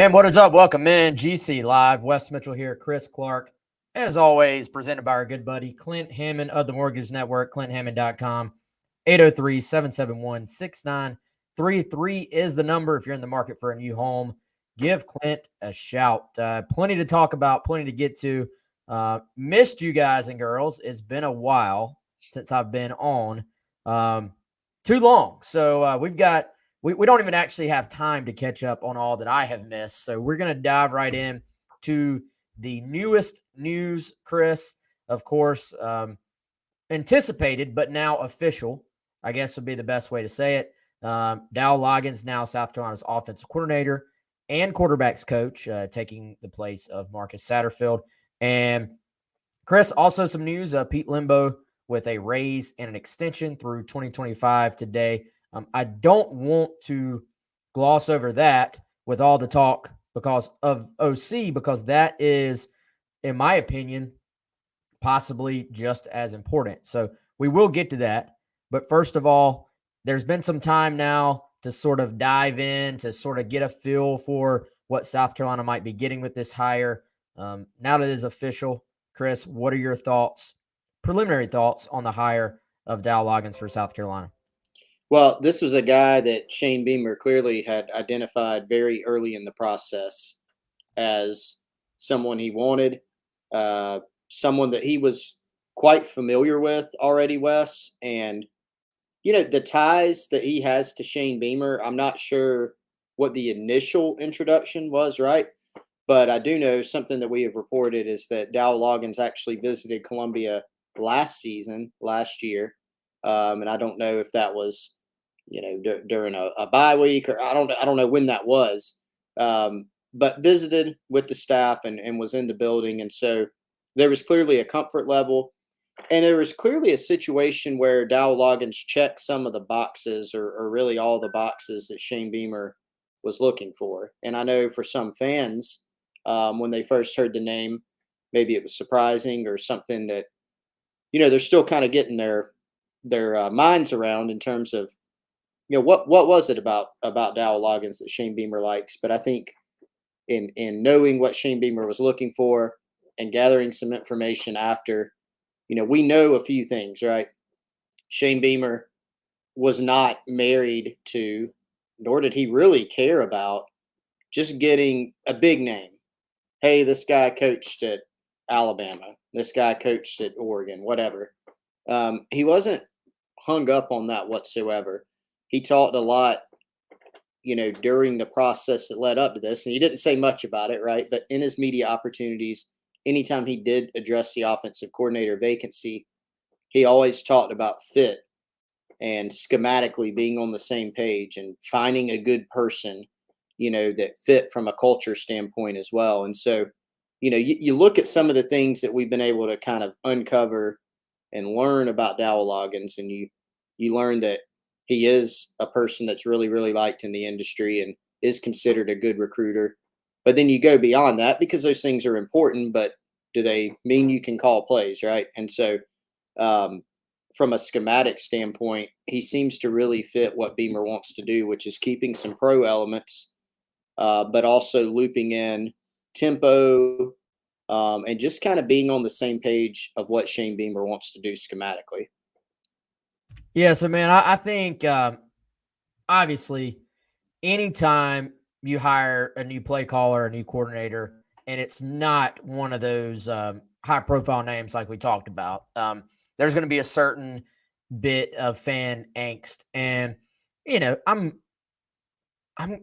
And what is up? Welcome in. GC Live. Wes Mitchell here. Chris Clark. As always, presented by our good buddy, Clint Hammond of the Mortgage Network, ClintHammond.com. 803-771-6933 is the number if you're in the market for a new home. Give Clint a shout. Plenty to talk about, plenty to get to. Missed you guys and girls. It's been a while since I've been on. Too long. So we don't even actually have time to catch up on all that I have missed. So we're going to dive right in to the newest news, Chris. Of course, anticipated, but now official, I guess would be the best way to say it. Dowell Loggains, now South Carolina's offensive coordinator and quarterbacks coach, taking the place of Marcus Satterfield. And Chris, also some news, Pete Lembo with a raise and an extension through 2025 today. I don't want to gloss over that with all the talk because of OC, because that is, in my opinion, possibly just as important. So we will get to that. But first of all, there's been some time now to sort of dive in, to sort of get a feel for what South Carolina might be getting with this hire. Now that it is official, Chris, what are your thoughts, preliminary thoughts on the hire of Dowell Loggains for South Carolina? Well, this was a guy that Shane Beamer clearly had identified very early in the process as someone he wanted, someone that he was quite familiar with already, Wes. And, the ties that he has to Shane Beamer, I'm not sure what the initial introduction was, right? But I do know something that we have reported is that Dowell Loggains actually visited Columbia last year. And I don't know if that was, during a bye week, or I don't know when that was, but visited with the staff and was in the building. And so there was clearly a comfort level, and there was clearly a situation where Dowell Loggains checked some of the boxes, or really all the boxes that Shane Beamer was looking for. And I know for some fans, when they first heard the name, maybe it was surprising or something that, they're still kind of getting their minds around in terms of, what was it about Dowell Loggains that Shane Beamer likes. But I think in knowing what Shane Beamer was looking for and gathering some information after, we know a few things, right? Shane Beamer was not married to, nor did he really care about, just getting a big name. Hey, this guy coached at Alabama. This guy coached at Oregon, whatever. He wasn't hung up on that whatsoever. He talked a lot, during the process that led up to this, and he didn't say much about it, right? But in his media opportunities, anytime he did address the offensive coordinator vacancy, he always talked about fit and schematically being on the same page and finding a good person, that fit from a culture standpoint as well. And so, you look at some of the things that we've been able to kind of uncover and learn about Dowell Loggains, and you learn that he is a person that's really, really liked in the industry and is considered a good recruiter. But then you go beyond that, because those things are important, but do they mean you can call plays, right? And so from a schematic standpoint, he seems to really fit what Beamer wants to do, which is keeping some pro elements, but also looping in tempo, and just kind of being on the same page of what Shane Beamer wants to do schematically. Yeah, so, man, I think, obviously, anytime you hire a new play caller, a new coordinator, and it's not one of those high-profile names like we talked about, there's going to be a certain bit of fan angst. And, I'm going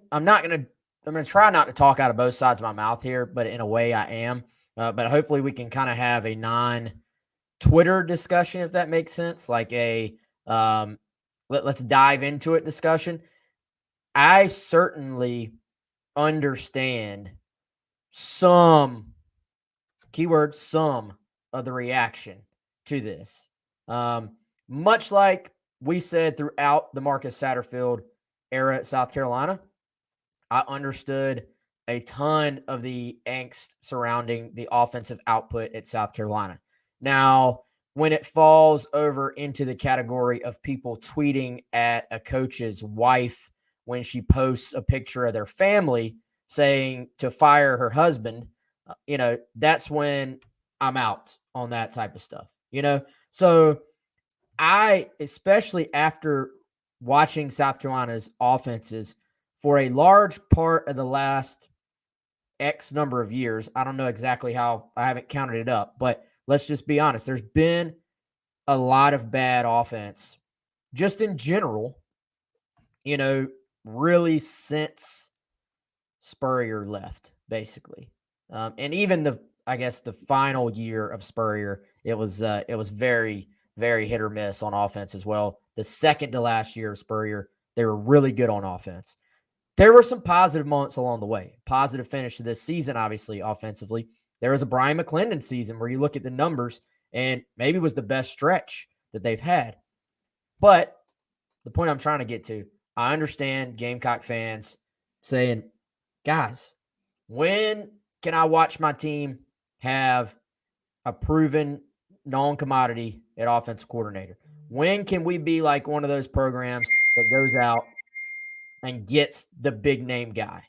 to try not to talk out of both sides of my mouth here, but in a way I am. But hopefully we can kind of have a non-Twitter discussion, if that makes sense, like a let's dive into it discussion. I certainly understand some of the reaction to this. Much like we said throughout the Marcus Satterfield era at South Carolina, I understood a ton of the angst surrounding the offensive output at South Carolina. Now, when it falls over into the category of people tweeting at a coach's wife when she posts a picture of their family saying to fire her husband, that's when I'm out on that type of stuff, So especially after watching South Carolina's offenses for a large part of the last X number of years, I don't know exactly how, I haven't counted it up, but let's just be honest. There's been a lot of bad offense just in general, really since Spurrier left, basically. And even the final year of Spurrier, it was very, very hit or miss on offense as well. The second to last year of Spurrier, they were really good on offense. There were some positive moments along the way. Positive finish to this season, obviously, offensively. There was a Brian McClendon season where you look at the numbers and maybe it was the best stretch that they've had. But the point I'm trying to get to, I understand Gamecock fans saying, guys, when can I watch my team have a proven non-commodity at offensive coordinator? When can we be like one of those programs that goes out and gets the big name guy?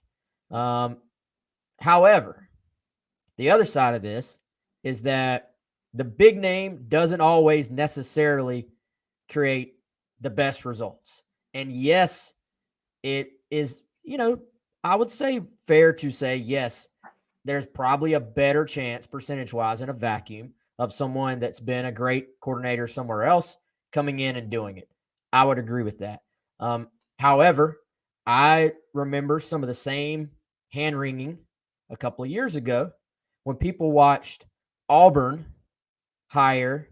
However, the other side of this is that the big name doesn't always necessarily create the best results. And yes, it is, I would say fair to say, yes, there's probably a better chance percentage-wise in a vacuum of someone that's been a great coordinator somewhere else coming in and doing it. I would agree with that. However, I remember some of the same hand-wringing a couple of years ago when people watched Auburn hire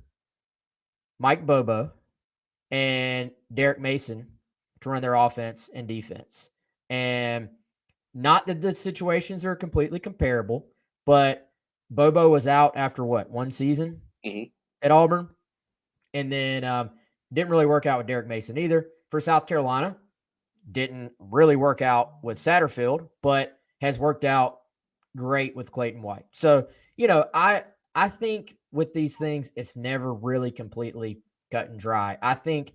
Mike Bobo and Derek Mason to run their offense and defense. And not that the situations are completely comparable, but Bobo was out after one season at Auburn. And then didn't really work out with Derek Mason either. For South Carolina, didn't really work out with Satterfield, but has worked out great with Clayton White. So, I think with these things, it's never really completely cut and dry. I think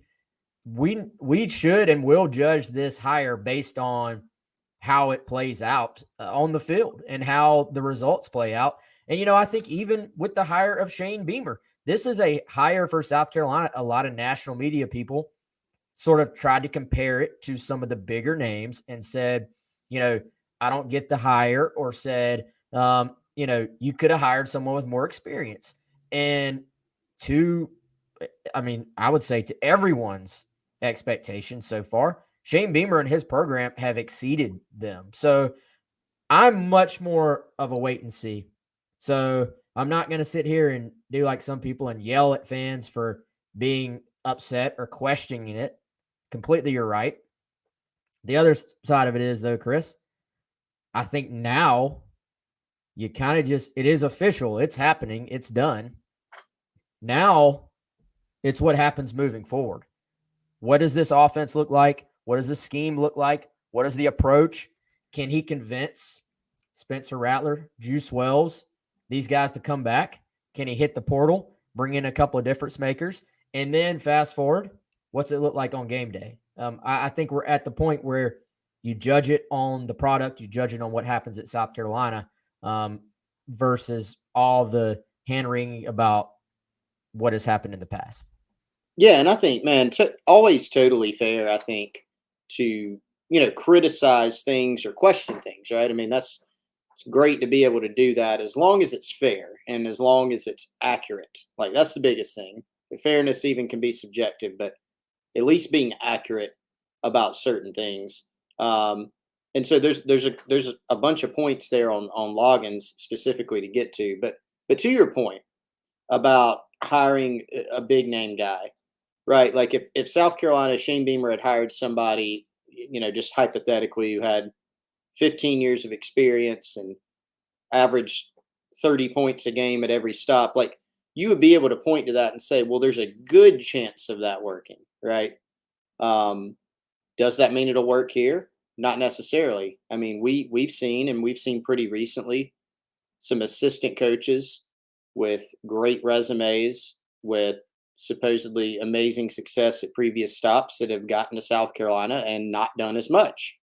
we should and will judge this hire based on how it plays out on the field and how the results play out. And, I think even with the hire of Shane Beamer, this is a hire for South Carolina. A lot of national media people sort of tried to compare it to some of the bigger names and said, I don't get the hire, or said, you could have hired someone with more experience. And I would say to everyone's expectations so far, Shane Beamer and his program have exceeded them. So I'm much more of a wait and see. So I'm not going to sit here and do like some people and yell at fans for being upset or questioning it. Completely, you're right. The other side of it is, though, Chris, I think now you kind of it is official. It's happening. It's done. Now it's what happens moving forward. What does this offense look like? What does the scheme look like? What is the approach? Can he convince Spencer Rattler, Juice Wells, these guys to come back? Can he hit the portal, bring in a couple of difference makers? And then fast forward, what's it look like on game day? I think we're at the point where you judge it on the product, you judge it on what happens at South Carolina versus all the hand-wringing about what has happened in the past. Yeah, and I think, man, always totally fair, I think, to, criticize things or question things, right? I mean, it's great to be able to do that as long as it's fair and as long as it's accurate. Like, that's the biggest thing. The fairness even can be subjective, but at least being accurate about certain things. And so there's a bunch of points there on Loggins specifically to get to, but to your point about hiring a big name guy, right? Like if South Carolina, Shane Beamer had hired somebody, just hypothetically, who had 15 years of experience and averaged 30 points a game at every stop, like, you would be able to point to that and say, well, there's a good chance of that working, right? Does that mean it'll work here? Not necessarily. I mean, we've seen pretty recently some assistant coaches with great resumes, with supposedly amazing success at previous stops, that have gotten to South Carolina and not done as much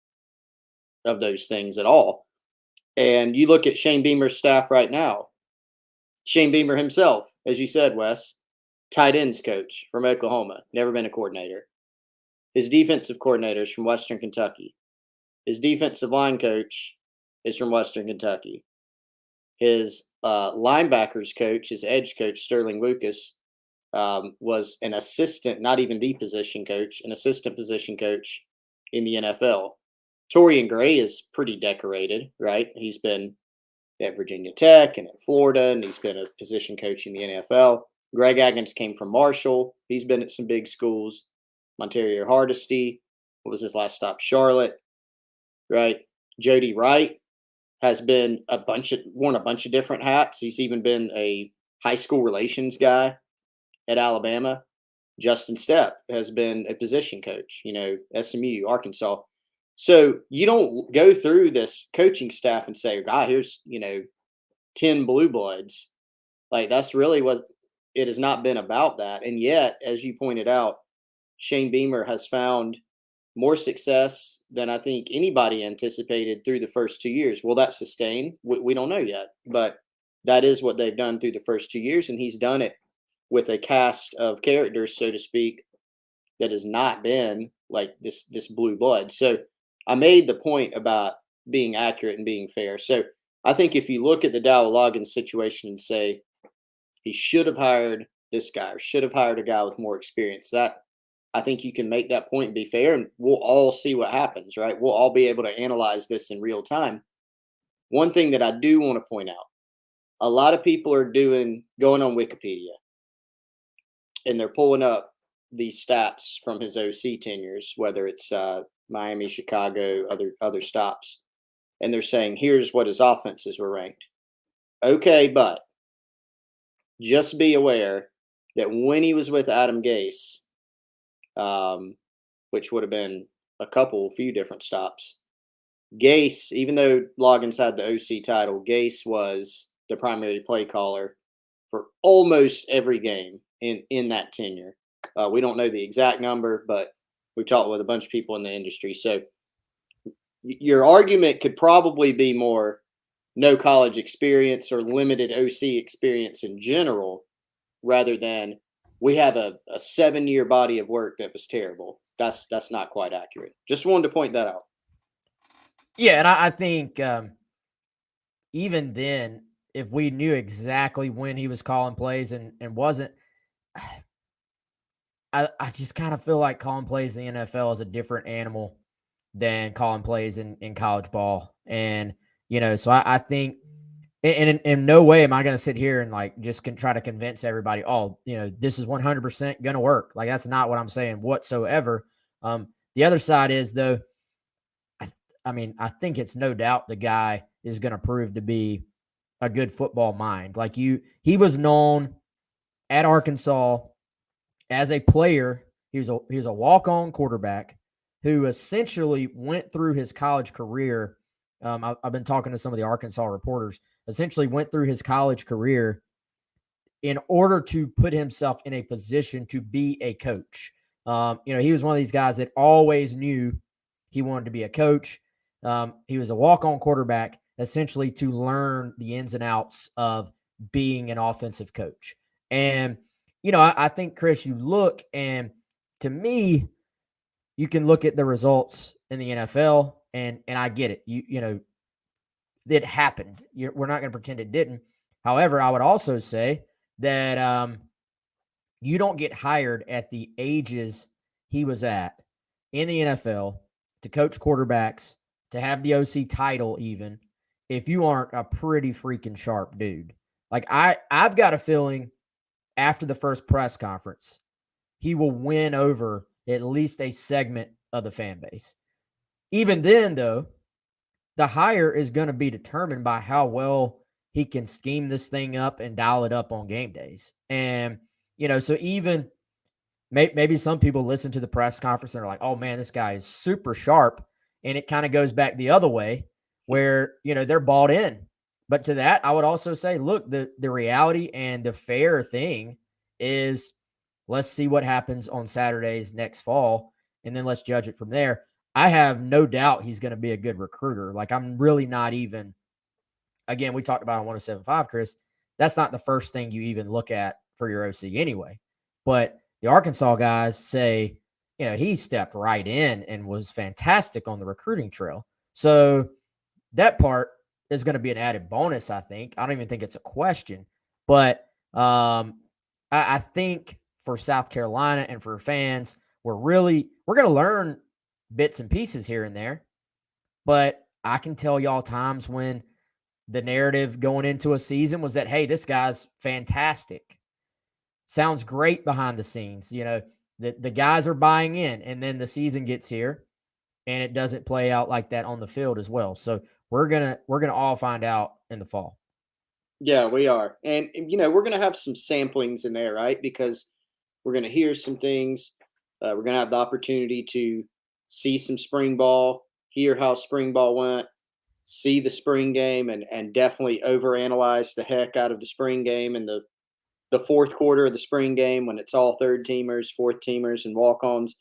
of those things at all. And you look at Shane Beamer's staff right now. Shane Beamer himself, as you said, Wes, tight ends coach from Oklahoma, never been a coordinator. His defensive coordinator is from Western Kentucky. His defensive line coach is from Western Kentucky. His linebackers coach, his edge coach, Sterling Lucas, was an assistant, not even the position coach, an assistant position coach in the NFL. Torian Gray is pretty decorated, right? He's been at Virginia Tech and at Florida, and he's been a position coach in the NFL. Greg Agnes came from Marshall. He's been at some big schools. Monterio Hardesty, what was his last stop? Charlotte, right? Jody Wright has been worn a bunch of different hats. He's even been a high school relations guy at Alabama. Justin Stepp has been a position coach, SMU, Arkansas. So you don't go through this coaching staff and say, "God, here's 10 blue bloods." Like, that's really what it has not been about that. And yet, as you pointed out, Shane Beamer has found more success than I think anybody anticipated through the first 2 years. Will that sustain? We don't know yet, but that is what they've done through the first 2 years, and he's done it with a cast of characters, so to speak, that has not been like this blue blood. So I made the point about being accurate and being fair. So I think if you look at the Dowell Loggains situation and say he should have hired this guy or should have hired a guy with more experience, that I think you can make that point and be fair, and we'll all see what happens, right? We'll all be able to analyze this in real time. One thing that I do want to point out, a lot of people are going on Wikipedia, and they're pulling up these stats from his OC tenures, whether it's Miami, Chicago, other stops, and they're saying, here's what his offenses were ranked. Okay, but just be aware that when he was with Adam Gase, which would have been a few different stops, Gase, even though Loggins had the OC title, Gase was the primary play caller for almost every game in that tenure. We don't know the exact number, but we've talked with a bunch of people in the industry. So your argument could probably be more no college experience or limited OC experience in general, rather than we have a 7-year body of work that was terrible. That's not quite accurate. Just wanted to point that out. Yeah, and I think even then, if we knew exactly when he was calling plays and wasn't, I just kind of feel like calling plays in the NFL is a different animal than calling plays in college ball. And, so I think, and in no way am I going to sit here and like just try to convince everybody, this is 100% going to work. Like, that's not what I'm saying whatsoever. The other side is, though, I think it's no doubt the guy is going to prove to be a good football mind. Like, he was known at Arkansas as a player. He was a walk-on quarterback who essentially went through his college career. I've been talking to some of the Arkansas reporters, essentially went through his college career in order to put himself in a position to be a coach. He was one of these guys that always knew he wanted to be a coach. He was a walk-on quarterback, essentially to learn the ins and outs of being an offensive coach. And, I think, Chris, you look, and to me, you can look at the results in the NFL, and I get it. It happened. We're not going to pretend it didn't. However, I would also say that you don't get hired at the ages he was at in the NFL to coach quarterbacks, to have the OC title even, if you aren't a pretty freaking sharp dude. Like, I've got a feeling after the first press conference, he will win over at least a segment of the fan base. Even then, though, the hire is going to be determined by how well he can scheme this thing up and dial it up on game days. And, so even maybe some people listen to the press conference and are like, oh man, this guy is super sharp. And it kind of goes back the other way where, they're bought in. But to that, I would also say, look, the reality and the fair thing is, let's see what happens on Saturdays next fall, and then let's judge it from there. I have no doubt he's going to be a good recruiter. Like, I'm really not even again, we talked about on 107.5, Chris, that's not the first thing you even look at for your OC anyway. But the Arkansas guys say, he stepped right in and was fantastic on the recruiting trail. So that part is going to be an added bonus, I think. I don't even think it's a question. But I think for South Carolina and for fans, we're going to learn bits and pieces here and there. But I can tell y'all times when the narrative going into a season was that, hey, this guy's fantastic. Sounds great behind the scenes. The guys are buying in, and then the season gets here and it doesn't play out like that on the field as well. So we're going to all find out in the fall. Yeah, we are. And we're going to have some samplings in there, right? Because we're going to hear some things. We're going to have the opportunity to see some spring ball, hear how spring ball went, see the spring game, and definitely overanalyze the heck out of the spring game and the fourth quarter of the spring game when it's all third teamers, fourth teamers, and walk-ons.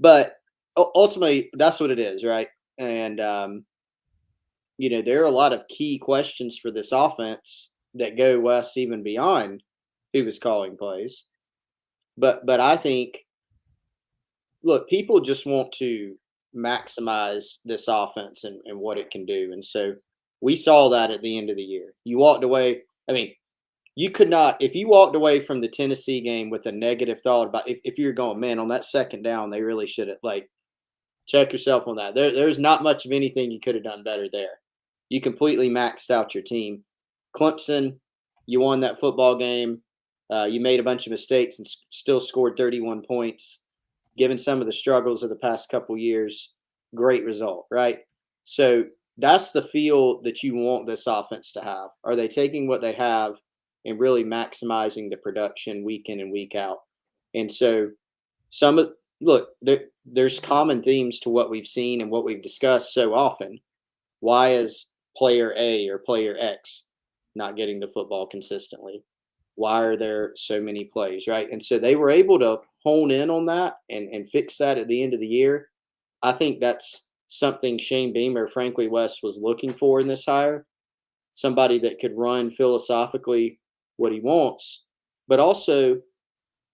But ultimately, that's what it is, right? And there are a lot of key questions for this offense that go west even beyond who was calling plays. But I think, look, people just want to maximize this offense and what it can do. And so we saw that at the end of the year. You walked away. I mean, you could not, if you walked away from the Tennessee game with a negative thought about if you're going, man, on that second down, they really should have, check yourself on that. There's not much of anything you could have done better there. You completely maxed out your team. Clemson, you won that football game. You made a bunch of mistakes and still scored 31 points. Given some of the struggles of the past couple years, great result, right? So that's the feel that you want this offense to have. Are they taking what they have and really maximizing the production week in and week out? And so there's common themes to what we've seen and what we've discussed so often. Why is player A or player X not getting the football consistently? Why are there so many plays, right? And so they were able to hone in on that and fix that at the end of the year. I think that's something Shane Beamer, frankly, Wes, was looking for in this hire. Somebody that could run philosophically what he wants, but also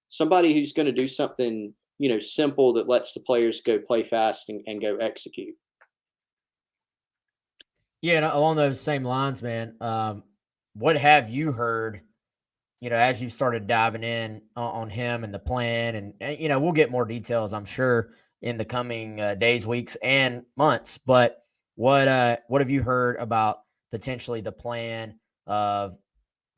somebody who's going to do something, simple that lets the players go play fast and go execute. Yeah, and along those same lines, man, what have you heard, as you've started diving in on him and the plan? And we'll get more details, I'm sure, in the coming days, weeks, and months. But what have you heard about potentially the plan of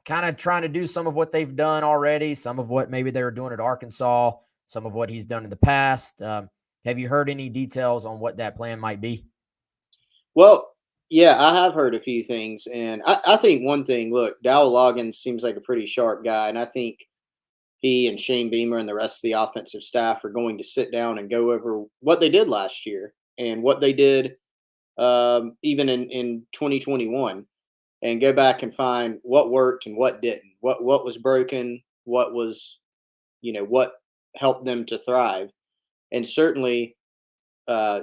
kind of trying to do some of what they've done already, some of what maybe they were doing at Arkansas, some of what he's done in the past? Have you heard any details on what that plan might be? Well, yeah, I have heard a few things. And I think one thing, look, Dowell Loggains seems like a pretty sharp guy. And I think he and Shane Beamer and the rest of the offensive staff are going to sit down and go over what they did last year and what they did even in 2021, and go back and find what worked and what didn't, what was broken, what was, what helped them to thrive. And certainly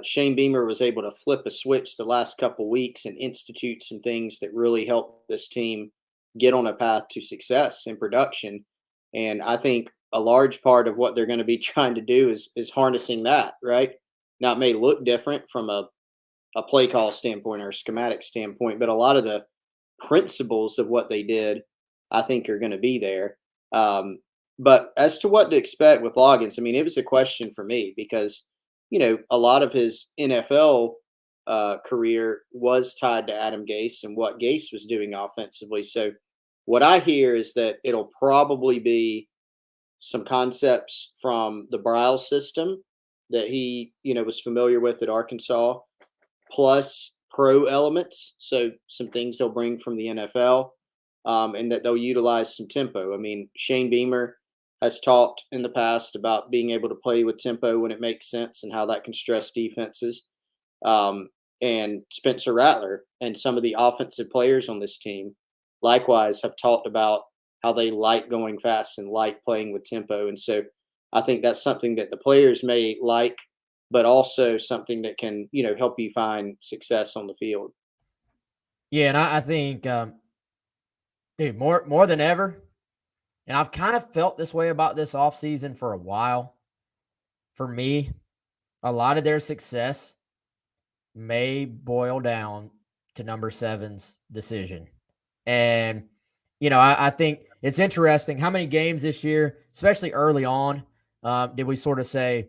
Shane Beamer was able to flip a switch the last couple weeks and institute some things that really helped this team get on a path to success in production. And I think a large part of what they're going to be trying to do is harnessing that, right? Now, it may look different from a play call standpoint or a schematic standpoint, but a lot of the principles of what they did, I think, are going to be there. But as to what to expect with Loggins, I mean, it was a question for me because, a lot of his NFL career was tied to Adam Gase and what Gase was doing offensively. So what I hear is that it'll probably be some concepts from the Briles system that he, was familiar with at Arkansas, plus pro elements. So some things they'll bring from the NFL, and that they'll utilize some tempo. I mean, Shane Beamer has talked in the past about being able to play with tempo when it makes sense and how that can stress defenses. And Spencer Rattler and some of the offensive players on this team likewise have talked about how they like going fast and like playing with tempo. And so I think that's something that the players may like, but also something that can, help you find success on the field. Yeah, and I think, dude, more than ever, and I've kind of felt this way about this offseason for a while. For me, a lot of their success may boil down to number seven's decision. And, I think it's interesting how many games this year, especially early on, did we sort of say,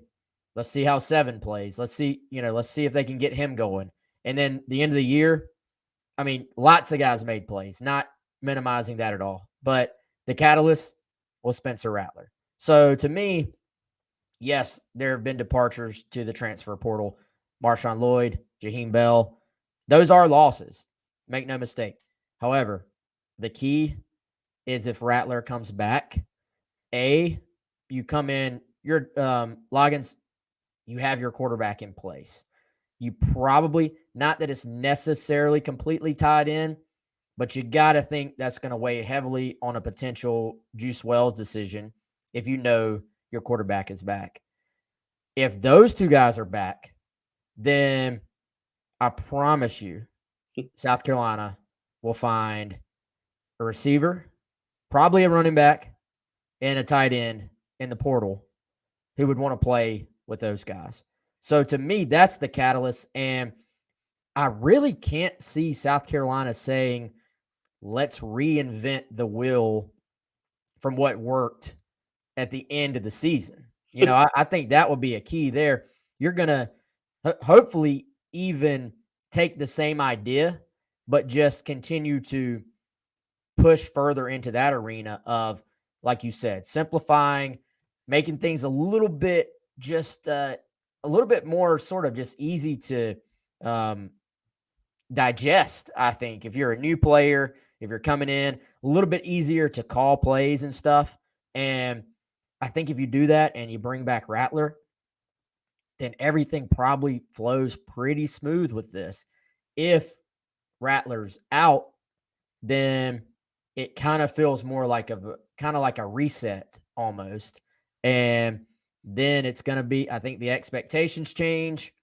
let's see how seven plays. Let's see if they can get him going. And then the end of the year, I mean, lots of guys made plays, not minimizing that at all. But the catalyst was Spencer Rattler. So to me, yes, there have been departures to the transfer portal. Marshawn Lloyd, Jaheim Bell, those are losses. Make no mistake. However, the key is if Rattler comes back, you come in, you're Loggins, you have your quarterback in place. You probably, not that it's necessarily completely tied in, but you got to think that's going to weigh heavily on a potential Juice Wells decision if you know your quarterback is back. If those two guys are back, then I promise you, South Carolina will find a receiver, probably a running back, and a tight end in the portal who would want to play with those guys. So to me, that's the catalyst. And I really can't see South Carolina saying, let's reinvent the wheel from what worked at the end of the season. I think that would be a key there. You're going to hopefully even take the same idea, but just continue to push further into that arena of, like you said, simplifying, making things a little bit more sort of just easy to digest. I think if you're a new player, if you're coming in, a little bit easier to call plays and stuff. And I think if you do that and you bring back Rattler, then everything probably flows pretty smooth with this. If Rattler's out, then it kind of feels more like a reset almost. And then it's going to be, I think the expectations change.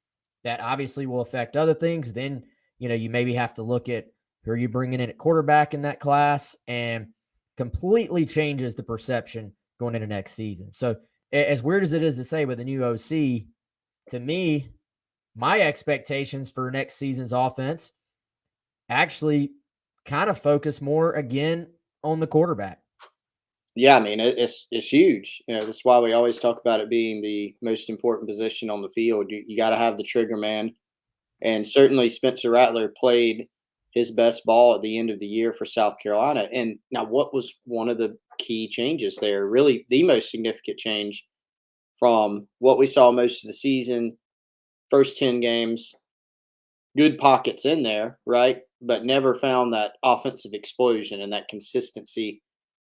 That obviously will affect other things. Then, you maybe have to look at who are you bringing in at quarterback in that class, and completely changes the perception going into next season. So as weird as it is to say with a new OC, to me, my expectations for next season's offense actually kind of focus more again on the quarterback. Yeah, I mean it's huge. That's why we always talk about it being the most important position on the field. You got to have the trigger man, and certainly Spencer Rattler played his best ball at the end of the year for South Carolina. And now, what was one of the key changes there? Really, the most significant change from what we saw most of the season, first 10 games, good pockets in there, right? But never found that offensive explosion and that consistency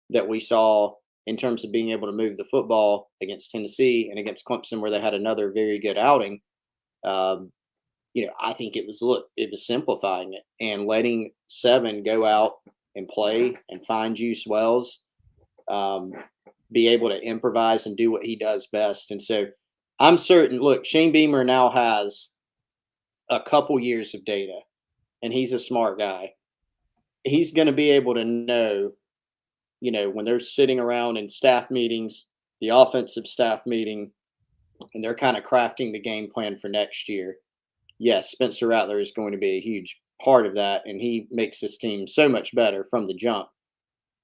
that we saw in terms of being able to move the football against Tennessee and against Clemson, where they had another very good outing. I think it was simplifying it and letting seven go out and play and find Juice Wells, be able to improvise and do what he does best. And so I'm certain, look, Shane Beamer now has a couple years of data, and he's a smart guy. He's going to be able to know, when they're sitting around in staff meetings, the offensive staff meeting, and they're kind of crafting the game plan for next year. Yes, Spencer Rattler is going to be a huge part of that, and he makes this team so much better from the jump.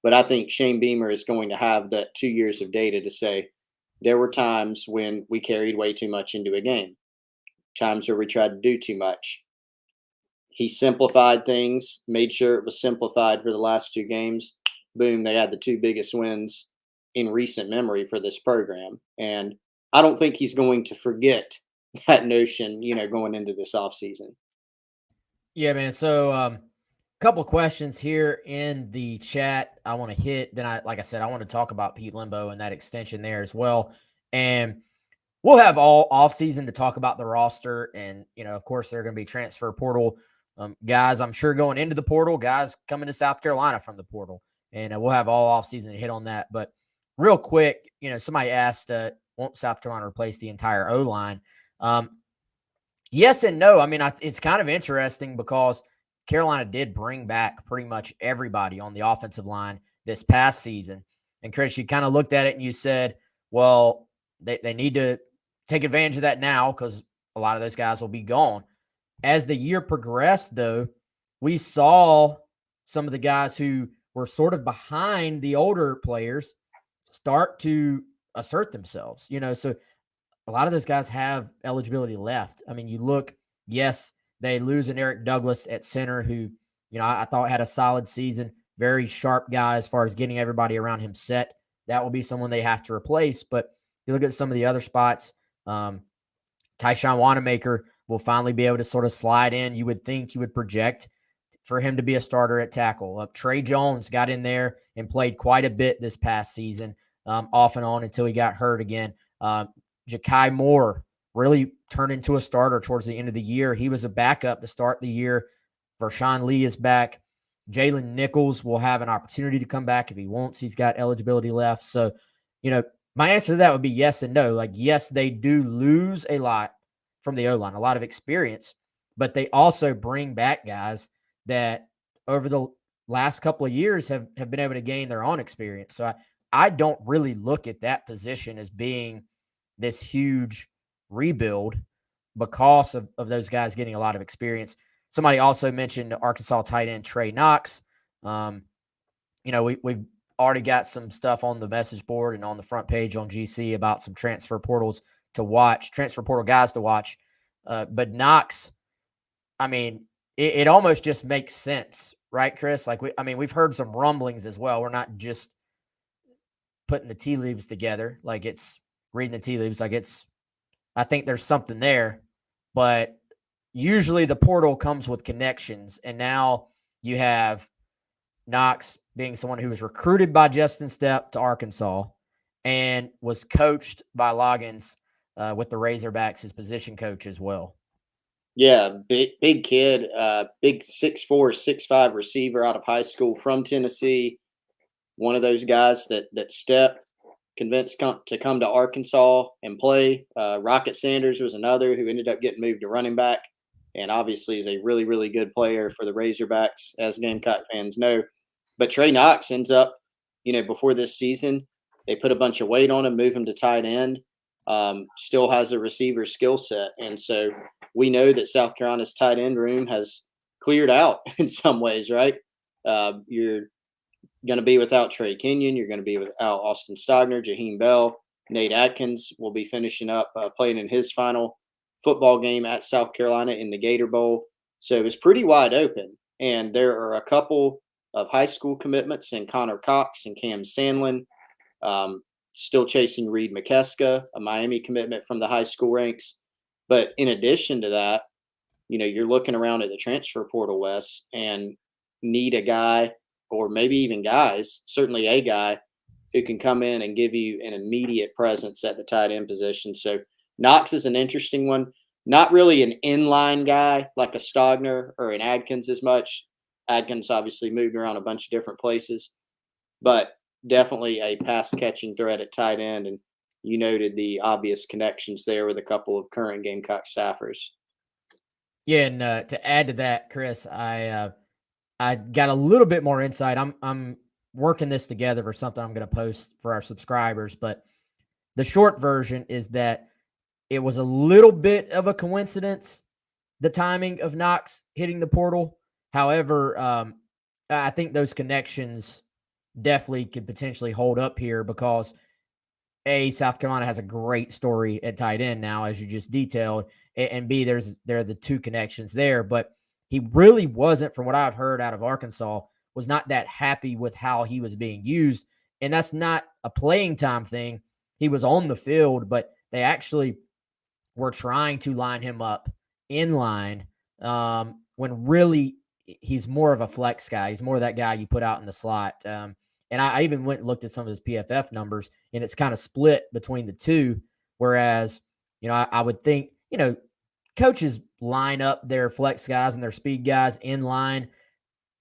But I think Shane Beamer is going to have that 2 years of data to say there were times when we carried way too much into a game, times where we tried to do too much. He simplified things, made sure it was simplified for the last two games. Boom, they had the two biggest wins in recent memory for this program. And I don't think he's going to forget that notion, going into this offseason. Yeah, man. So couple questions here in the chat I want to hit. Then like I said, I want to talk about Pete Lembo and that extension there as well. And we'll have all offseason to talk about the roster. And, of course, there are going to be transfer portal guys, I'm sure, going into the portal, guys coming to South Carolina from the portal. And we'll have all offseason to hit on that. But real quick, somebody asked, won't South Carolina replace the entire O-line? Yes and no. I mean, it's kind of interesting because Carolina did bring back pretty much everybody on the offensive line this past season. And Chris, you kind of looked at it and you said, well, they need to take advantage of that now because a lot of those guys will be gone. As the year progressed, though, we saw some of the guys who were sort of behind the older players start to assert themselves. So a lot of those guys have eligibility left. I mean, you look, yes, they lose an Eric Douglas at center who, I thought had a solid season, very sharp guy as far as getting everybody around him set. That will be someone they have to replace. But you look at some of the other spots, Tyshawn Wanamaker will finally be able to sort of slide in. You would think, you would project for him to be a starter at tackle. Trey Jones got in there and played quite a bit this past season, off and on until he got hurt again. Ja'Kai Moore really turned into a starter towards the end of the year. He was a backup to start the year. Vershawn Lee is back. Jalen Nichols will have an opportunity to come back if he wants. He's got eligibility left. So, my answer to that would be yes and no. Like, yes, they do lose a lot from the O-line, a lot of experience, but they also bring back guys that over the last couple of years have been able to gain their own experience. So I don't really look at that position as being this huge rebuild because of those guys getting a lot of experience. Somebody also mentioned Arkansas tight end Trey Knox. We've already got some stuff on the message board and on the front page on GC about some transfer portal guys to watch. But Knox, I mean, it almost just makes sense, right, Chris? Like, we've heard some rumblings as well. We're not just putting the tea leaves together. Like, it's reading the tea leaves. Like, I think there's something there, but usually the portal comes with connections. And now you have Knox being someone who was recruited by Justin Stepp to Arkansas and was coached by Loggins with the Razorbacks, his position coach as well. Yeah, big kid, big 6'4", 6'5" receiver out of high school from Tennessee. One of those guys that Stepp convinced to come to Arkansas and play. Rocket Sanders was another who ended up getting moved to running back, and obviously is a really, really good player for the Razorbacks, as Gamecock fans know. But Trey Knox ends up, before this season, they put a bunch of weight on him, move him to tight end. Still has a receiver skill set, and so we know that South Carolina's tight end room has cleared out in some ways, right? You're going to be without Trey Kenyon. You're going to be without Austin Stogner, Jaheim Bell. Nate Atkins will be finishing up playing in his final football game at South Carolina in the Gator Bowl. So it was pretty wide open. And there are a couple of high school commitments in Connor Cox and Cam Sandlin. Still chasing Reed McKeska, a Miami commitment from the high school ranks. But in addition to that, you're looking around at the transfer portal, Wes, and need a guy, or maybe even guys, certainly a guy who can come in and give you an immediate presence at the tight end position. So Knox is an interesting one. Not really an inline guy like a Stogner or an Adkins as much. Adkins obviously moved around a bunch of different places, but definitely a pass-catching threat at tight end. And you noted the obvious connections there with a couple of current Gamecock staffers. Yeah, and to add to that, Chris, I got a little bit more insight. I'm working this together for something I'm going to post for our subscribers, but the short version is that it was a little bit of a coincidence, the timing of Knox hitting the portal. However, I think those connections definitely could potentially hold up here because South Carolina has a great story at tight end now, as you just detailed, and B, there are the two connections there. But he really wasn't, from what I've heard out of Arkansas, was not that happy with how he was being used. And that's not a playing time thing. He was on the field, but they actually were trying to line him up in line when really he's more of a flex guy. He's more of that guy you put out in the slot. And I even went and looked at some of his PFF numbers, and it's kind of split between the two. Whereas, I would think, coaches line up their flex guys and their speed guys in line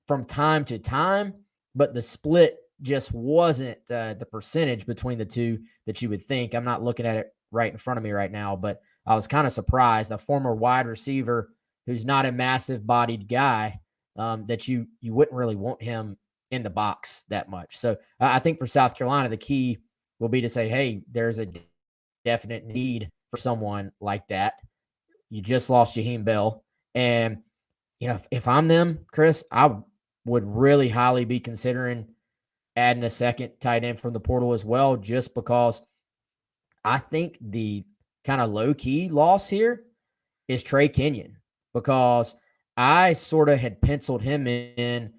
from time to time, but the split just wasn't the percentage between the two that you would think. I'm not looking at it right in front of me right now, but I was kind of surprised. A former wide receiver who's not a massive bodied guy that you wouldn't really want him in the box that much. So I think for South Carolina, the key will be to say, hey, there's a definite need for someone like that. You just lost Jaheim Bell. And, if I'm them, Chris, I would really highly be considering adding a second tight end from the portal as well, just because I think the kind of low key loss here is Trey Kenyon, because I sort of had penciled him in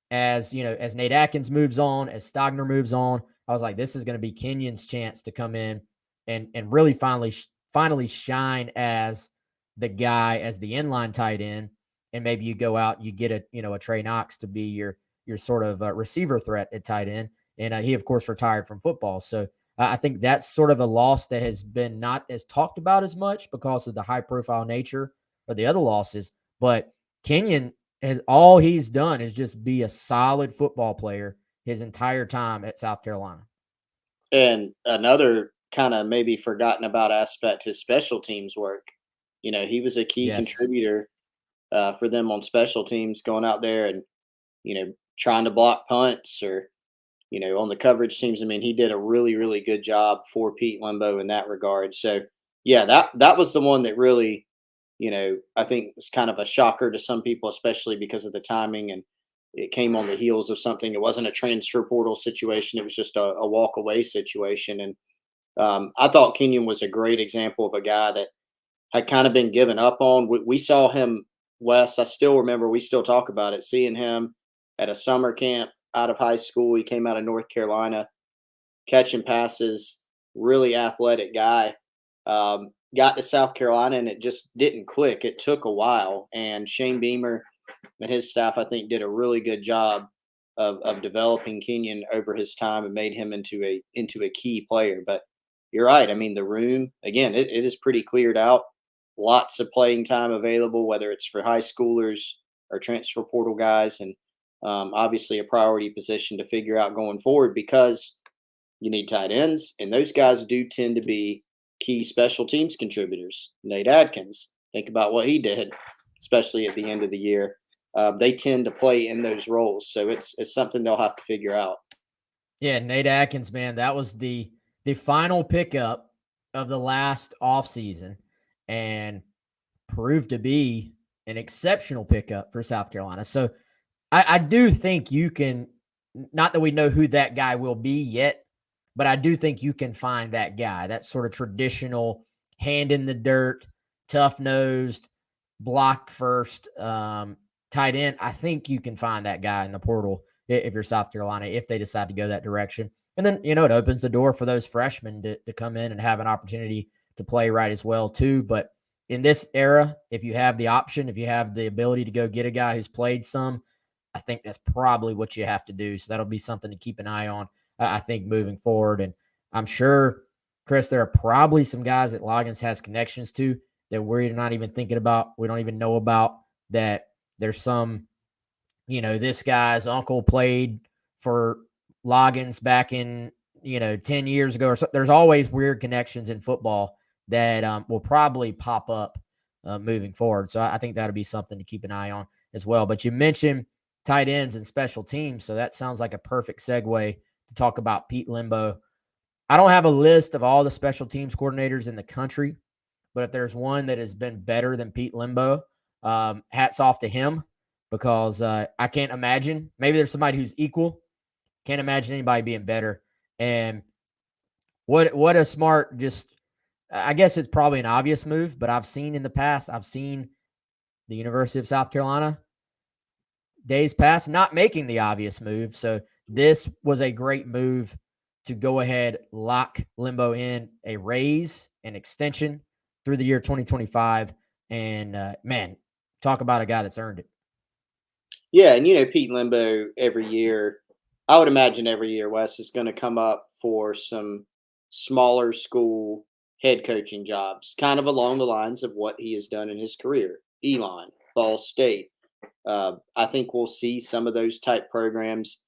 as, as Nate Atkins moves on, as Stogner moves on. I was like, this is going to be Kenyon's chance to come in and really finally shine as the guy, as the inline tight end. And maybe you go out, you get a Trey Knox to be your sort of receiver threat at tight end. And he, of course, retired from football. So I think that's sort of a loss that has been not as talked about as much because of the high profile nature of the other losses. But Kenyon all he's done is just be a solid football player his entire time at South Carolina. And another kind of maybe forgotten about aspect, his special teams work. He was a key Yes. contributor for them on special teams, going out there and trying to block punts or on the coverage teams. I mean, he did a really, really good job for Pete Lembo in that regard. So, yeah, that was the one that really, I think was kind of a shocker to some people, especially because of the timing, and it came on the heels of something. It wasn't a transfer portal situation; it was just a walk away situation. And I thought Kenyon was a great example of a guy that had kind of been given up on. We saw him, Wes. I still remember. We still talk about it. Seeing him at a summer camp out of high school. He came out of North Carolina, catching passes, really athletic guy. Got to South Carolina and it just didn't click. It took a while. And Shane Beamer and his staff, I think, did a really good job of developing Kenyon over his time and made him into a key player. But you're right. I mean, the room, again, it is pretty cleared out. Lots of playing time available, whether it's for high schoolers or transfer portal guys. And obviously a priority position to figure out going forward because you need tight ends, and those guys do tend to be key special teams contributors. Nate Atkins, think about what he did, especially at the end of the year. They tend to play in those roles, so it's something they'll have to figure out. Yeah, Nate Atkins, man, that was the final pickup of the last offseason and proved to be an exceptional pickup for South Carolina. So I do think you can, not that we know who that guy will be yet, but I do think you can find that guy, that sort of traditional hand in the dirt, tough nosed, block first tight end. I think you can find that guy in the portal if you're South Carolina, if they decide to go that direction. And then, it opens the door for those freshmen to come in and have an opportunity to play right as well, too. But in this era, if you have the option, if you have the ability to go get a guy who's played some, I think that's probably what you have to do. So that'll be something to keep an eye on, I think, moving forward. And I'm sure, Chris, there are probably some guys that Loggins has connections to that we're not even thinking about. We don't even know about, that there's some, this guy's uncle played for Loggins back in, 10 years ago or so. There's always weird connections in football that will probably pop up moving forward. So I think that'll be something to keep an eye on as well. But you mentioned tight ends and special teams, so that sounds like a perfect segue to talk about Pete Lembo. I don't have a list of all the special teams coordinators in the country, but if there's one that has been better than Pete Lembo, hats off to him, because I can't imagine. Maybe there's somebody who's equal. Can't imagine anybody being better. And what a smart, just, I guess it's probably an obvious move, but I've seen in the past, the University of South Carolina days past not making the obvious move. So this was a great move to go ahead, lock Lembo in a raise, an extension through the year 2025. And man, talk about a guy that's earned it. Yeah, and Pete Lembo every year, I would imagine every year Wes is going to come up for some smaller school head coaching jobs, kind of along the lines of what he has done in his career. Elon, Ball State. I think we'll see some of those type programs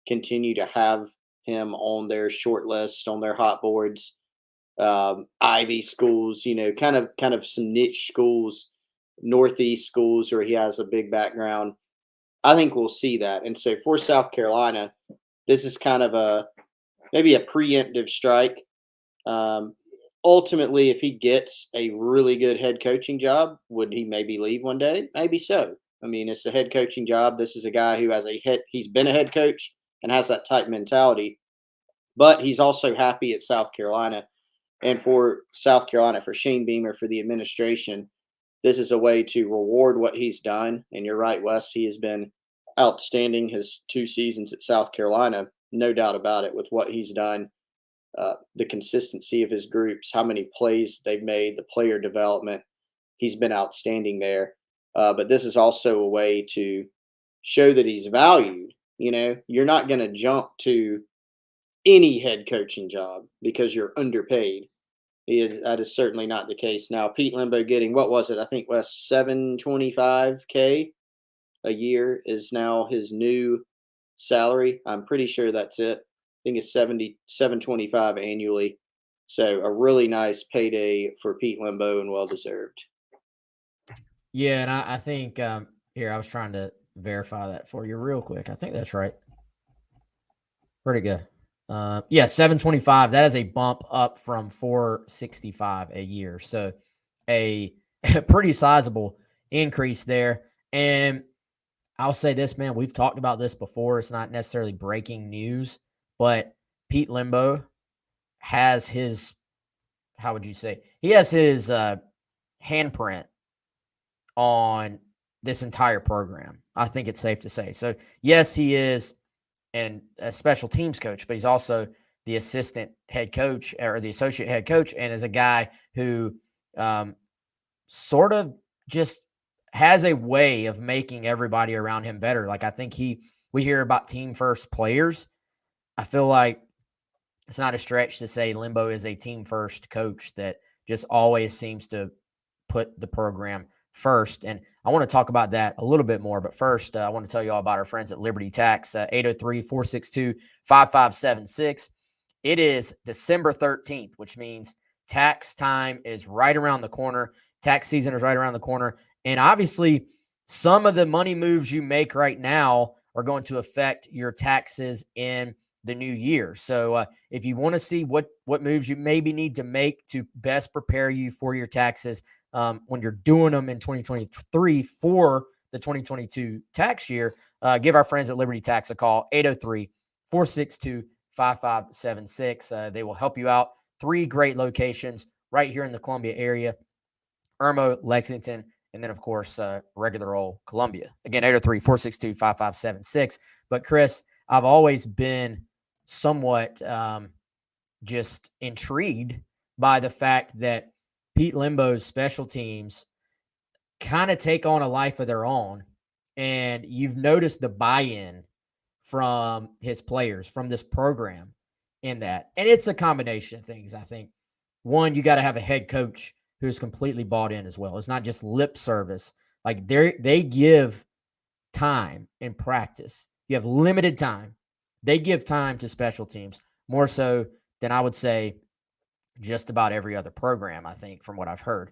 continue to have him on their short list, on their hot boards. Ivy schools, kind of some niche schools, Northeast schools where he has a big background. I think we'll see that. And so for South Carolina, this is kind of maybe a preemptive strike. Um, Ultimately, if he gets a really good head coaching job, would he maybe leave one day? Maybe so. I mean, it's a head coaching job. This is a guy who has he's been a head coach and has that type mentality, but he's also happy at South Carolina. And for South Carolina, for Shane Beamer, for the administration, this is a way to reward what he's done. And you're right, Wes, he has been outstanding his 2 seasons at South Carolina, no doubt about it, with what he's done, the consistency of his groups, how many plays they've made, the player development. He's been outstanding there. But this is also a way to show that he's valued. You know, you're not going to jump to any head coaching job because you're underpaid. That is certainly not the case now. Pete Lembo getting, what was it? I think was 725K a year is now his new salary. I'm pretty sure that's it. I think it's 725 annually. So a really nice payday for Pete Lembo and well deserved. Yeah, and I think here I was trying to verify that for you real quick. I think that's right. Pretty good. Yeah, 725. That is a bump up from 465 a year. So a pretty sizable increase there. And I'll say this, man, we've talked about this before. It's not necessarily breaking news, but Pete Lembo has his, how would you say? He has his handprint on this entire program. I think it's safe to say. So, yes, he is and a special teams coach, but he's also the assistant head coach or the associate head coach, and is a guy who sort of just has a way of making everybody around him better. Like I think we hear about team first players. I feel like it's not a stretch to say Lembo is a team first coach that just always seems to put the program first. And I want to talk about that a little bit more. But first, I want to tell you all about our friends at Liberty Tax, 803-462-5576. It is December 13th, which means tax time is right around the corner. Tax season is right around the corner. And obviously, some of the money moves you make right now are going to affect your taxes in the new year. So if you want to see what moves you maybe need to make to best prepare you for your taxes when you're doing them in 2023 for the 2022 tax year, give our friends at Liberty Tax a call, 803-462-5576. They will help you out. 3 great locations right here in the Columbia area, Irmo, Lexington, and then, of course, regular old Columbia. Again, 803-462-5576. But, Chris, I've always been somewhat just intrigued by the fact that Pete Lembo's special teams kind of take on a life of their own. And you've noticed the buy-in from his players, from this program in that. And it's a combination of things, I think. One, you got to have a head coach who's completely bought in as well. It's not just lip service. Like they give time in practice. You have limited time. They give time to special teams more so than I would say just about every other program, I think, from what I've heard.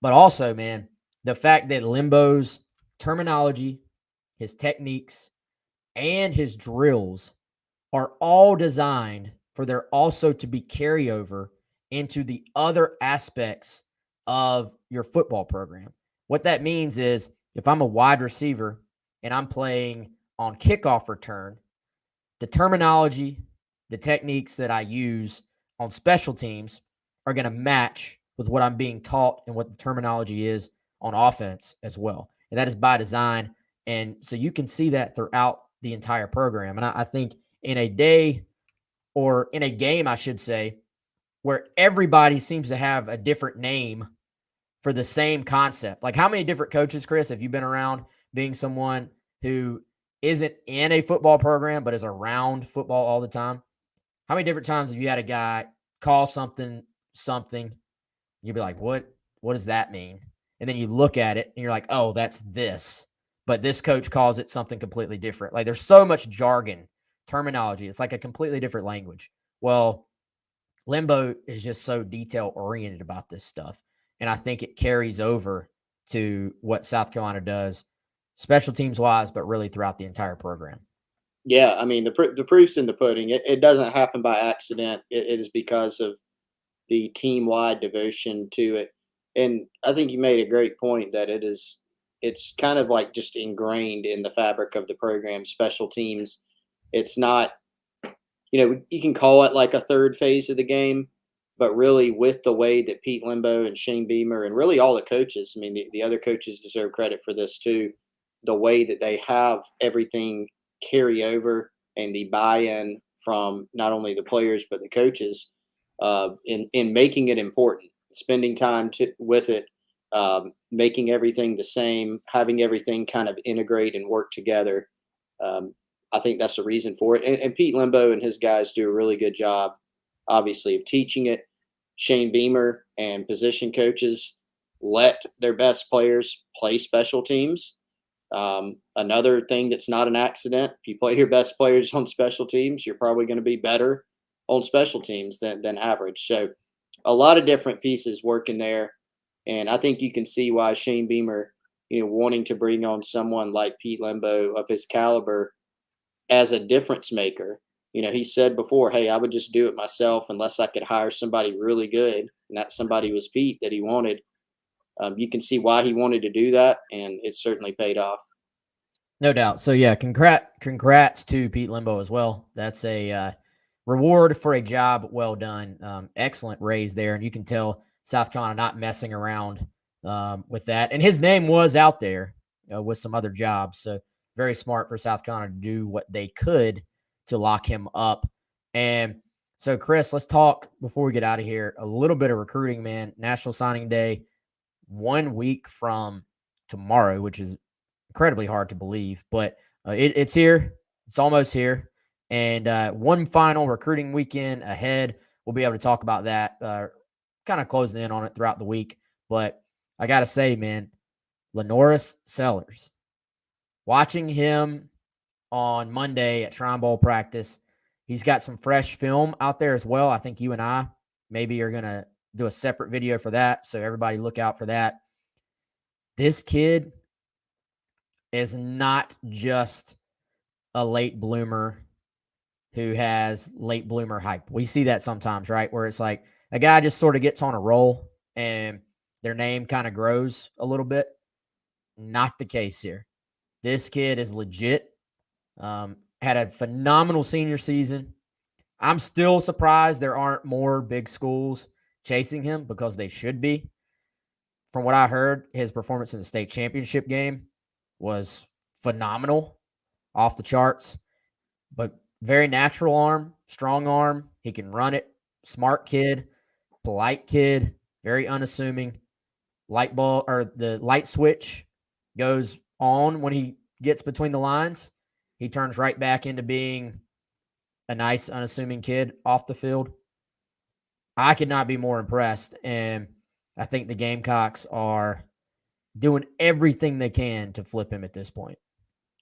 But also, man, the fact that Lembo's terminology, his techniques, and his drills are all designed for there also to be carryover into the other aspects of your football program. What that means is if I'm a wide receiver and I'm playing on kickoff return, the terminology, the techniques that I use on special teams are going to match with what I'm being taught and what the terminology is on offense as well. And that is by design. And so you can see that throughout the entire program. And I think in a day or in a game, I should say, where everybody seems to have a different name for the same concept. Like how many different coaches, Chris, have you been around being someone who isn't in a football program but is around football all the time? How many different times have you had a guy call something? You'd be like, what does that mean? And then you look at it and you're like, oh, that's this. But this coach calls it something completely different. Like there's so much jargon, terminology. It's like a completely different language. Well, Lembo is just so detail oriented about this stuff. And I think it carries over to what South Carolina does special teams wise, but really throughout the entire program. Yeah, I mean the proof's in the pudding. It doesn't happen by accident. It is because of the team wide devotion to it. And I think you made a great point that it's kind of like just ingrained in the fabric of the program. Special teams. It's not, you can call it like a third phase of the game, but really with the way that Pete Lembo and Shane Beamer and really all the coaches, I mean, the other coaches deserve credit for this too, the way that they have everything carry over and the buy-in from not only the players but the coaches in making it important, spending time with it, making everything the same, having everything kind of integrate and work together. Um, I think that's the reason for it. And Pete Lembo and his guys do a really good job, obviously, of teaching it. Shane Beamer and position coaches let their best players play special teams. Another thing that's not an accident, if you play your best players on special teams, you're probably going to be better on special teams than average. So a lot of different pieces working there. And I think you can see why Shane Beamer, wanting to bring on someone like Pete Lembo of his caliber as a difference maker. He said before, hey, I would just do it myself unless I could hire somebody really good. And that somebody was Pete that he wanted. You can see why he wanted to do that, and it certainly paid off. No doubt. So yeah, congrats to Pete Lembo as well. That's a reward for a job well done. Excellent raise there, and you can tell South Carolina not messing around with that. And his name was out there with some other jobs, so very smart for South Carolina to do what they could to lock him up. And so, Chris, let's talk before we get out of here a little bit of recruiting, man. National Signing Day, 1 week from tomorrow, which is incredibly hard to believe, but it's here. It's almost here. And one final recruiting weekend ahead. We'll be able to talk about that, kind of closing in on it throughout the week. But I got to say, man, LaNorris Sellers, watching him on Monday at Shrine Bowl practice, he's got some fresh film out there as well. I think you and I maybe are going to do a separate video for that. So everybody look out for that. This kid is not just a late bloomer who has late bloomer hype. We see that sometimes, right? Where it's like a guy just sort of gets on a roll and their name kind of grows a little bit. Not the case here. This kid is legit. Had a phenomenal senior season. I'm still surprised there aren't more big schools chasing him because they should be. From what I heard, his performance in the state championship game was phenomenal, off the charts, but very natural arm, strong arm. He can run it. Smart kid, polite kid, very unassuming. Light bulb or the light switch goes on when he gets between the lines. He turns right back into being a nice, unassuming kid off the field. I could not be more impressed. And I think the Gamecocks are doing everything they can to flip him at this point.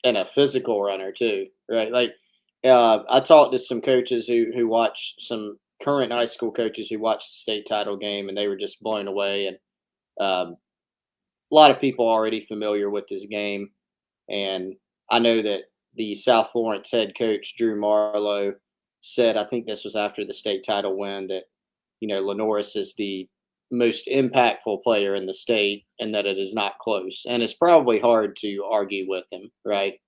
And a physical runner too, right? Like I talked to some coaches who watch some current high school coaches who watched the state title game, and they were just blown away. And a lot of people already familiar with this game, and I know that the South Florence head coach Drew Marlowe said, I think this was after the state title win, that LaNorris is the most impactful player in the state and that it is not close. And it's probably hard to argue with him, right?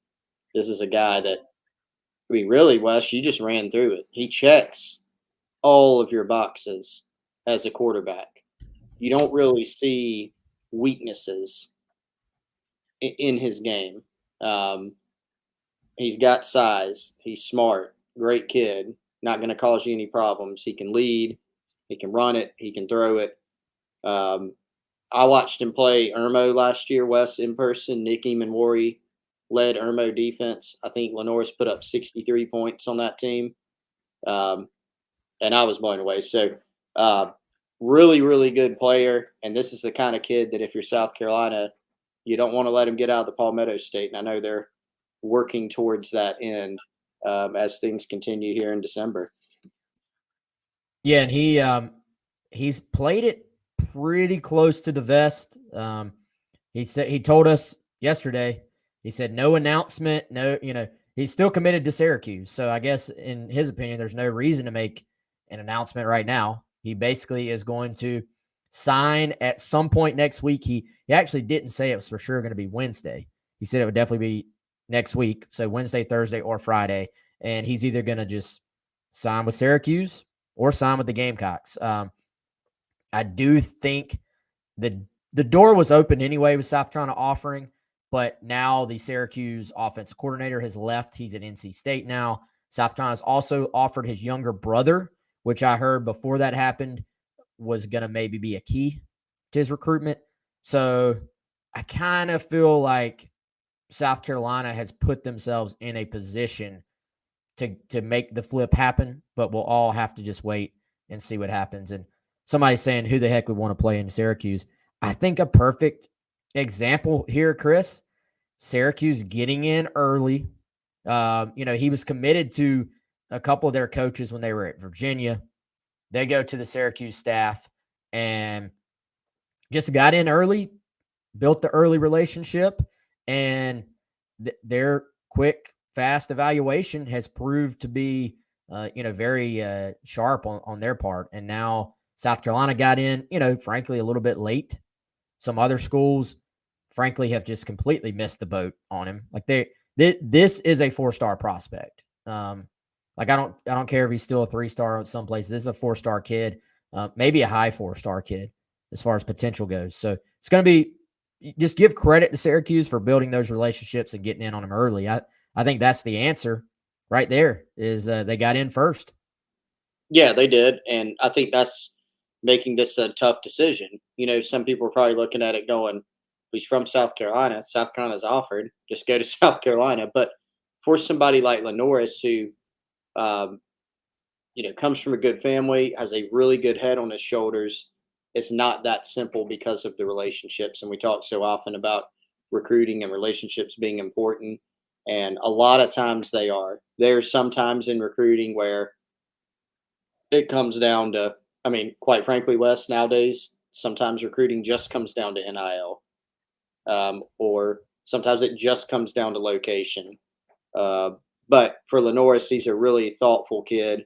This is a guy that, I mean, really, Wes, you just ran through it. He checks all of your boxes as a quarterback. You don't really see weaknesses in his game. He's got size. He's smart. Great kid. Not going to cause you any problems. He can lead. He can run it. He can throw it. I watched him play Irmo last year, Wes, in person. Nick Eamon-Worry led Irmo defense. I think LaNorris put up 63 points on that team. And I was blown away. So really, really good player. And this is the kind of kid that if you're South Carolina, you don't want to let him get out of the Palmetto State. And I know they're working towards that end as things continue here in December. Yeah, and he's played it pretty close to the vest. He told us yesterday He said no announcement, no, he's still committed to Syracuse. So I guess in his opinion, there's no reason to make an announcement right now. He basically is going to sign at some point next week. He actually didn't say it was for sure going to be Wednesday. He said it would definitely be next week. So Wednesday, Thursday, or Friday. And he's either going to just sign with Syracuse or sign with the Gamecocks. I do think the door was open anyway with South Carolina offering, but now the Syracuse offensive coordinator has left. He's at NC State now. South Carolina's also offered his younger brother, which I heard before that happened was going to maybe be a key to his recruitment. So I kind of feel like South Carolina has put themselves in a position to make the flip happen, but we'll all have to just wait and see what happens. And somebody's saying who the heck would want to play in Syracuse. I think a perfect example here, Chris, Syracuse getting in early. He was committed to a couple of their coaches when they were at Virginia. They go to the Syracuse staff and just got in early, built the early relationship, and their quick, fast evaluation has proved to be, very sharp on their part. And now South Carolina got in, frankly, a little bit late. Some other schools, frankly, have just completely missed the boat on him. Like this is a 4-star prospect. I don't care if he's still a 3-star in some places. This is a 4-star kid, maybe a high 4-star kid as far as potential goes. So it's going to be, just give credit to Syracuse for building those relationships and getting in on them early. I think that's the answer right there is they got in first. Yeah, they did. And I think that's making this a tough decision. Some people are probably looking at it going, he's from South Carolina. South Carolina's offered, just go to South Carolina. But for somebody like Lenoris, who, comes from a good family, has a really good head on his shoulders, it's not that simple because of the relationships. And we talk so often about recruiting and relationships being important. And a lot of times they are. There's sometimes in recruiting where it comes down to, quite frankly, Wes, nowadays, sometimes recruiting just comes down to NIL, or sometimes it just comes down to location. But for Lenoris, he's a really thoughtful kid,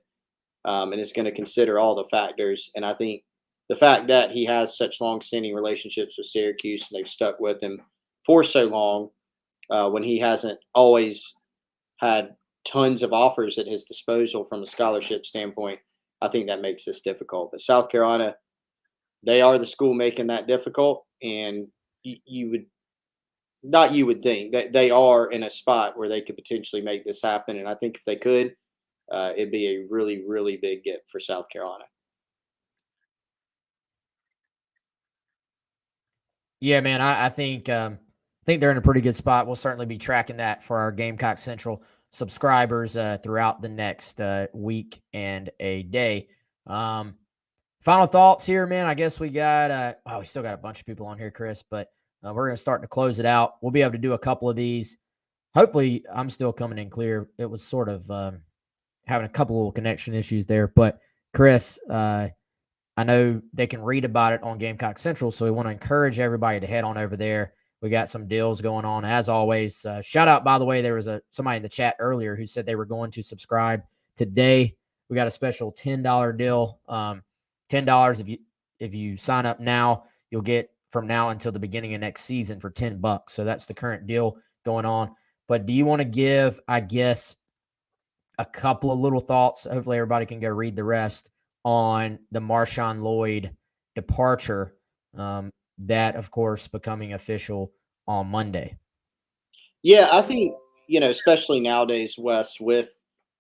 and is going to consider all the factors. And I think the fact that he has such long-standing relationships with Syracuse and they've stuck with him for so long, when he hasn't always had tons of offers at his disposal from a scholarship standpoint, I think that makes this difficult. But South Carolina, they are the school making that difficult, and you would think that they are in a spot where they could potentially make this happen. And I think if they could, it'd be a really, really big get for South Carolina. Yeah, man, I think they're in a pretty good spot. We'll certainly be tracking that for our Gamecock Central subscribers throughout the next week and a day. Final thoughts here, man. I guess we got we still got a bunch of people on here, Chris, but we're going to start to close it out. We'll be able to do a couple of these. Hopefully, I'm still coming in clear. It was sort of having a couple little connection issues there, but Chris, I know they can read about it on Gamecock Central, so we want to encourage everybody to head on over there. We got some deals going on, as always. Shout out, by the way, there was somebody in the chat earlier who said they were going to subscribe today. We got a special $10 deal. $10 if you sign up now, you'll get from now until the beginning of next season for $10. So that's the current deal going on. But do you want to give, I guess, a couple of little thoughts? Hopefully everybody can go read the rest on the Marshawn Lloyd departure, that, of course, becoming official on Monday. Yeah, I think, especially nowadays, Wes, with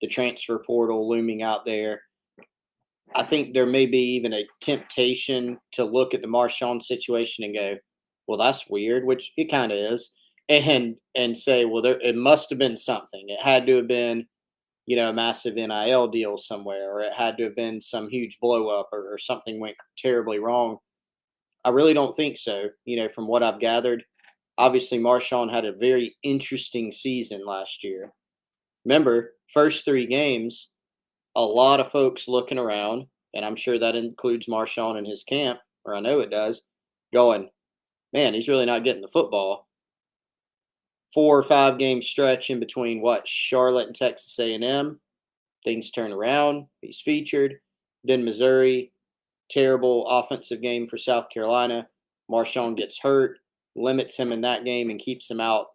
the transfer portal looming out there, I think there may be even a temptation to look at the Marshawn situation and go, well, that's weird, which it kind of is, and say, well, it must have been something. It had to have been, a massive NIL deal somewhere, or it had to have been some huge blow up, or something went terribly wrong. I really don't think so. From what I've gathered, obviously Marshawn had a very interesting season last year. Remember, first 3 games, a lot of folks looking around, and I'm sure that includes Marshawn and his camp, or I know it does, going, man, he's really not getting the football. 4 or 5 game stretch in between Charlotte and Texas A&M. Things turn around. He's featured. Then Missouri, terrible offensive game for South Carolina. Marshawn gets hurt, limits him in that game, and keeps him out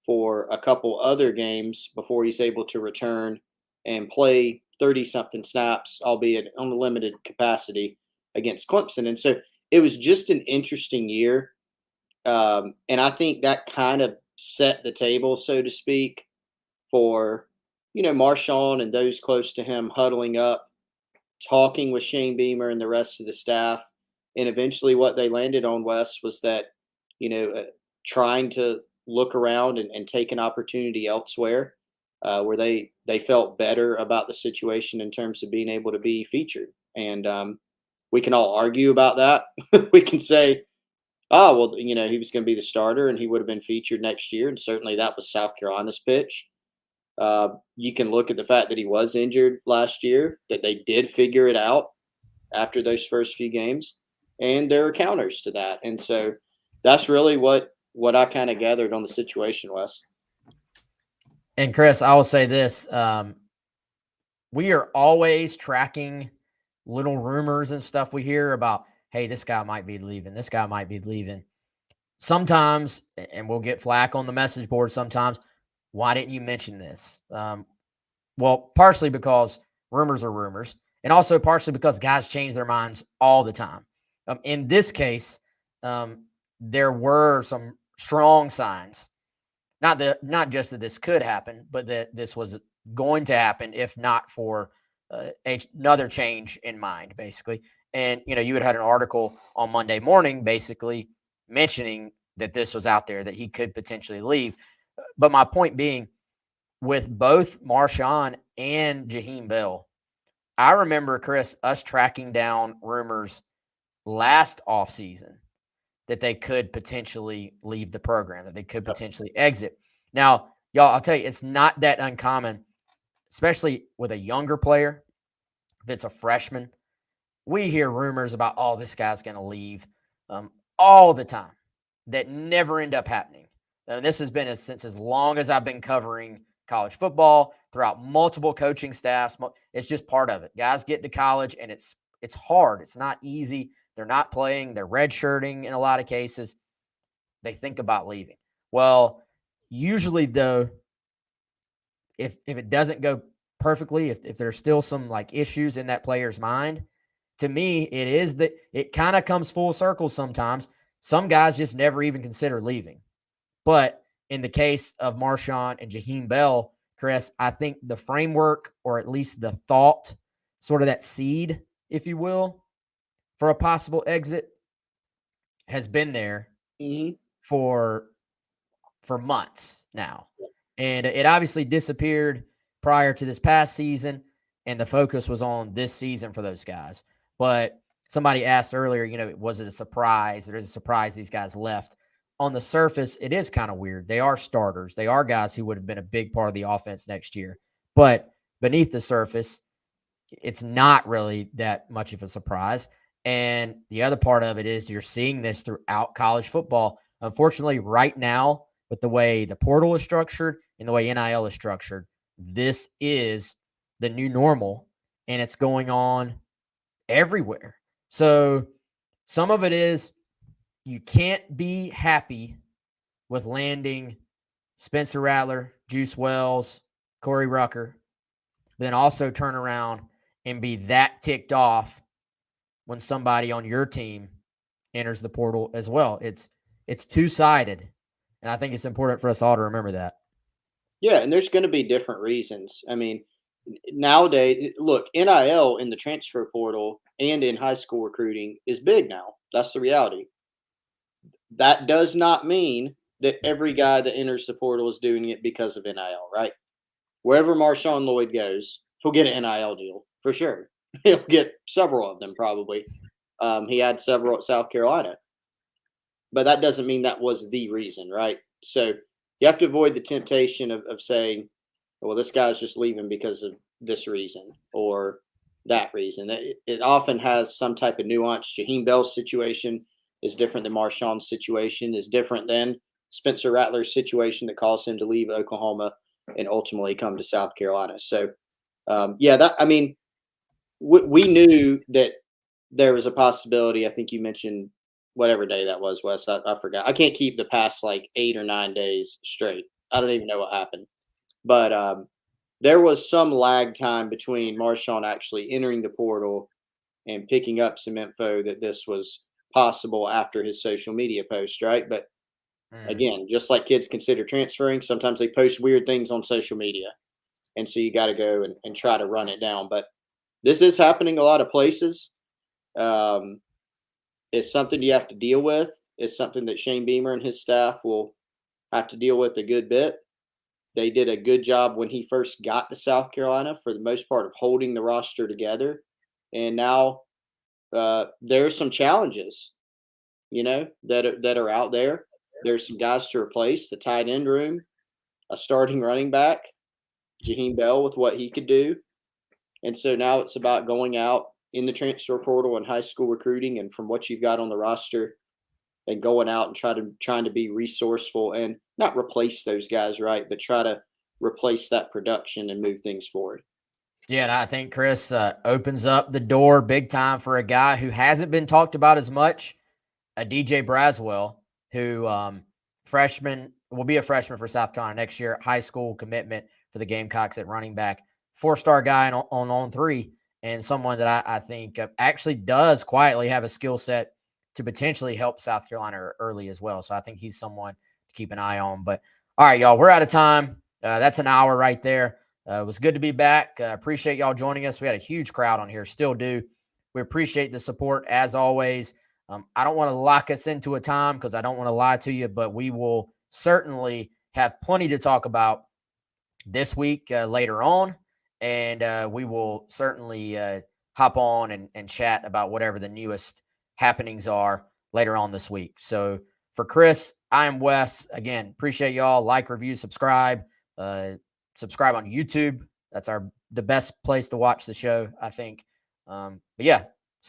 for a couple other games before he's able to return and play 30-something snaps, albeit on a limited capacity, against Clemson. And so it was just an interesting year. And I think that kind of set the table, so to speak, for, Marshawn and those close to him huddling up, talking with Shane Beamer and the rest of the staff. And eventually what they landed on, Wes, was that, trying to look around and take an opportunity elsewhere where they felt better about the situation in terms of being able to be featured. And we can all argue about that. We can say, oh, well, he was going to be the starter and he would have been featured next year. And certainly that was South Carolina's pitch. You can look at the fact that he was injured last year, that they did figure it out after those first few games. And there are counters to that. And so that's really what I kind of gathered on the situation, Wes. And Chris, I will say this. We are always tracking little rumors and stuff we hear about, hey, this guy might be leaving. This guy might be leaving. Sometimes, and we'll get flack on the message board sometimes, why didn't you mention this? Well, partially because rumors are rumors, and also partially because guys change their minds all the time. In this case, there were some strong signs, not just that this could happen, but that this was going to happen if not for another change in mind, basically. And, you had an article on Monday morning basically mentioning that this was out there, that he could potentially leave. But my point being, with both Marshawn and Jaheim Bell, I remember, Chris, us tracking down rumors last offseason that they could potentially leave the program, that they could potentially exit. Now, y'all, I'll tell you, it's not that uncommon, especially with a younger player. If it's a freshman, we hear rumors about, oh, this guy's going to leave all the time that never end up happening. And this has been since as long as I've been covering college football, throughout multiple coaching staffs. It's just part of it. Guys get to college, and it's hard. It's not easy. They're not playing. They're redshirting in a lot of cases. They think about leaving. Well, usually, though, if it doesn't go perfectly, if there's still some issues in that player's mind, to me, it is that it kind of comes full circle sometimes. Some guys just never even consider leaving. But in the case of Marshawn and Jaheim Bell, Chris, I think the framework, or at least the thought, sort of that seed, if you will, for a possible exit has been there for months now. And it obviously disappeared prior to this past season, and the focus was on this season for those guys. But somebody asked earlier, was it a surprise? It is a surprise these guys left. On the surface, it is kind of weird. They are starters. They are guys who would have been a big part of the offense next year. But beneath the surface, it's not really that much of a surprise. And the other part of it is you're seeing this throughout college football. Unfortunately, right now, with the way the portal is structured and the way NIL is structured, this is the new normal, and it's going on everywhere. So some of it is you can't be happy with landing Spencer Rattler, Juice Wells, Corey Rucker, then also turn around and be that ticked off when somebody on your team enters the portal as well. It's two-sided, and I think it's important for us all to remember that. Yeah, and there's going to be different reasons. I mean, nowadays, look, NIL in the transfer portal and in high school recruiting is big now. That's the reality. That does not mean that every guy that enters the portal is doing it because of NIL, right? Wherever Marshawn Lloyd goes, he'll get an NIL deal for sure. He'll get several of them probably. He had several at South Carolina. But that doesn't mean that was the reason, right? So you have to avoid the temptation of saying, well, this guy's just leaving because of this reason or that reason. It often has some type of nuance. Jaheim Bell's situation is different than Marshawn's situation, is different than Spencer Rattler's situation that caused him to leave Oklahoma and ultimately come to South Carolina. So, we knew that there was a possibility. I think you mentioned whatever day that was, Wes. I forgot. I can't keep the past like 8 or 9 days straight. I don't even know what happened. But there was some lag time between Marshawn actually entering the portal and picking up some info that this was possible after his social media post, right? But again, just like kids consider transferring, sometimes they post weird things on social media. And so you got to go and try to run it down. But this is happening a lot of places. It's something you have to deal with. It's something that Shane Beamer and his staff will have to deal with a good bit. They did a good job when he first got to South Carolina, for the most part, of holding the roster together. And now there's some challenges, that are out there. There's some guys to replace: the tight end room, a starting running back, Jaheim Bell with what he could do. And so now it's about going out in the transfer portal and high school recruiting, and from what you've got on the roster, and going out and trying to be resourceful and not replace those guys, right? But try to replace that production and move things forward. Yeah, and I think Chris opens up the door big time for a guy who hasn't been talked about as much, a DJ Braswell, who will be a freshman for South Carolina next year, high school commitment for the Gamecocks at running back, 4-star guy on 3, and someone that I think actually does quietly have a skill set to potentially help South Carolina early as well. So I think he's someone to keep an eye on. But all right, y'all, we're out of time. That's an hour right there. It was good to be back. Appreciate y'all joining us. We had a huge crowd on here, still do. We appreciate the support as always. I don't want to lock us into a time because I don't want to lie to you, but we will certainly have plenty to talk about this week later on. And we will certainly hop on and chat about whatever the newest happenings are later on this week. So for Chris, I am Wes. Again, appreciate y'all. Like, review, subscribe. Subscribe on YouTube. That's the best place to watch the show, I think. But yeah,